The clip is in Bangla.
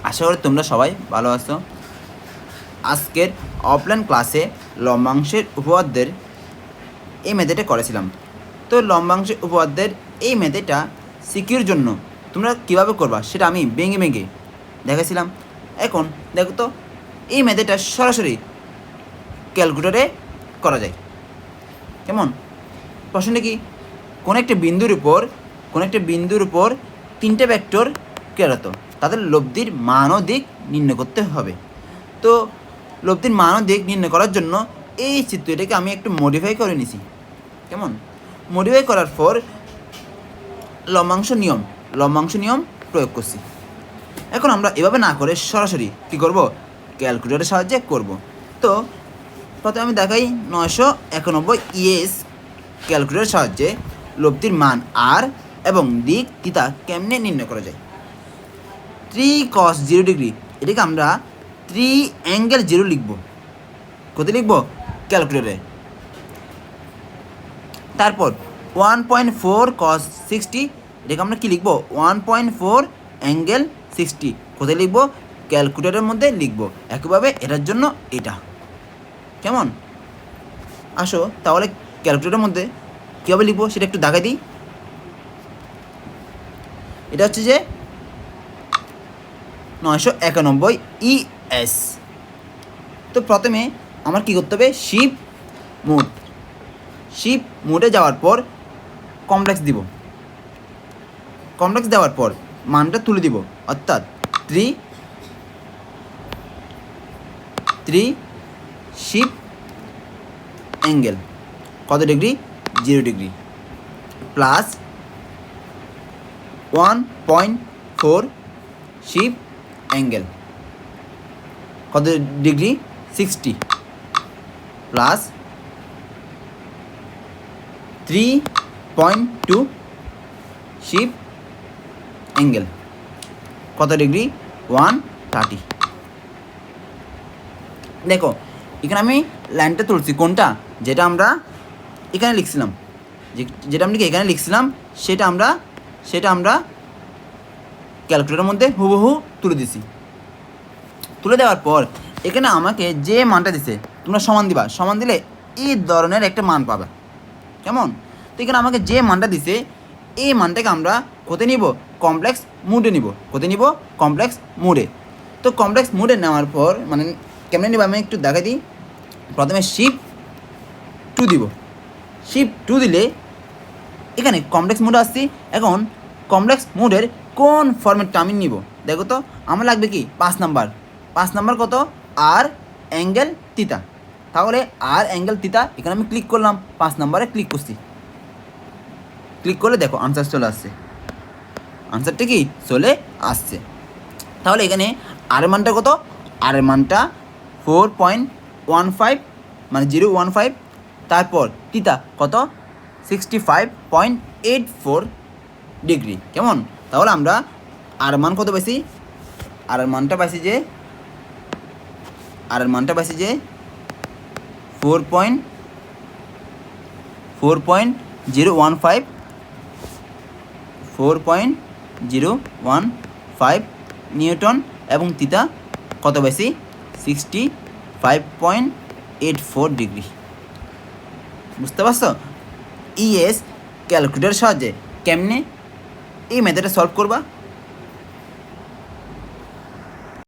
আশা করি তোমরা সবাই ভালো আছো। আজকের অফলাইন ক্লাসে লম্বাংশের উপপাদ্যের এই মেথডটা করেছিলাম। তো লম্বাংশের উপপাদ্যের এই মেথডটা সিকিউর জন্য তোমরা কীভাবে করবা সেটা আমি ভেঙে ভেঙে দেখেছিলাম। এখন দেখো তো এই মেথডটা সরাসরি ক্যালকুলেটরে করা যায়। কেমন? প্রশ্নটা কি, কোনো একটা বিন্দুর উপর তিনটে ভেক্টর ক্রিয়ারত, তাদের লব্ধির মান ও দিক নির্ণয় করতে হবে। তো লব্ধির মান ও দিক নির্ণয় করার জন্য এই চিত্রটাকে আমি একটু মডিফাই করে নিছি। কেমন? মডিফাই করার পর লম্বাংশ নিয়ম প্রয়োগ করছি। এখন আমরা এভাবে না করে সরাসরি কী করব, ক্যালকুলেটরের সাহায্যে করব। তো প্রথমে আমি দেখাই 991 ইএস ক্যালকুলেটরের সাহায্যে লব্ধির মান আর এবং দিক থিটা কেমনে নির্ণয় করা যায়। 3 cos 0 ডিগ্রি এটাকে আমরা 3 অ্যাঙ্গেল 0 লিখব। কোথায় লিখব? ক্যালকুলেটরে। তারপর 1.4 cos 60 এটাকে আমরা কি লিখব? 1.4 অ্যাঙ্গেল 60 কোথায় লিখব? ক্যালকুলেটরের মধ্যে লিখব। একইভাবে এটার জন্য এটা। কেমন? আসো তাহলে ক্যালকুলেটরের মধ্যে কীভাবে লিখব সেটা একটু দেখাই দিই। এটা হচ্ছে যে 991 ইএস। তো প্রথমে আমার কী করতে হবে, শিফট মোডে যাওয়ার পর কমপ্লেক্স দিব। কমপ্লেক্স দেওয়ার পর মানটা তুলে দিব, অর্থাৎ 3 শিফট অ্যাঙ্গেল কত degree? 0 degree plus 1.4 shift angle কত ডিগ্রি? 60 প্লাস 3.2 শিফট অ্যাঙ্গেল কত ডিগ্রি? 130। দেখো এখানে আমি লাইনটা তুলছি, কোনটা? যেটা আমরা এখানে লিখছিলাম, যেটা আমরা এখানে লিখছিলাম সেটা আমরা ক্যালকুলেটরের মধ্যে হুবহু তুলে দিছি। তুলে দেওয়ার পর এখানে আমাকে যে মানটা দিছে তোমরা সমান দিবা। সমান দিলে এই ধরনের একটা মান পাবে। কেমন? তো এখানে আমাকে যে মানটা দিছে এই মানটাকে আমরা কোথায় নিব? কমপ্লেক্স মোডে নিব। কোথায় নিব? কমপ্লেক্স মোডে। তো কমপ্লেক্স মোডে নেওয়ার পর মানে কেমনে নিব আমি একটু দেখাই দিই। প্রথমে শিফট 2 দিব। শিফট 2 দিলে এখানে কমপ্লেক্স মোডে আসছি। এখন কমপ্লেক্স মোডের কোন ফরম্যাটটা আমি নিব দেখো তো। আমার লাগবে কি? 5 নাম্বার কত? আর অ্যাঙ্গেল থিটা। তাহলে আর অ্যাঙ্গেল থিটা এখানে আমি ক্লিক করলাম, 5 নাম্বারে ক্লিক করছি। ক্লিক করলে দেখো আনসার চলে আসছে। আনসারটা কি চলে আসছে। তাহলে এখানে আর এর মানটা কত? আর এর মানটা 4.15 মানে 0.15। তারপর থিটা কত? 65.84 ডিগ্রি। কেমন? তাহলে আমরা আর মান কত পাইছি? আর এর মানটা পাইছি যে 4.015 নিউটন এবং থিটা কত পাইছি? 65.84 ডিগ্রি। বুঝতে পারছো? ইএস ক্যালকুলেটরের সাহায্যে কেমনে এই মেথডটা সলভ করবা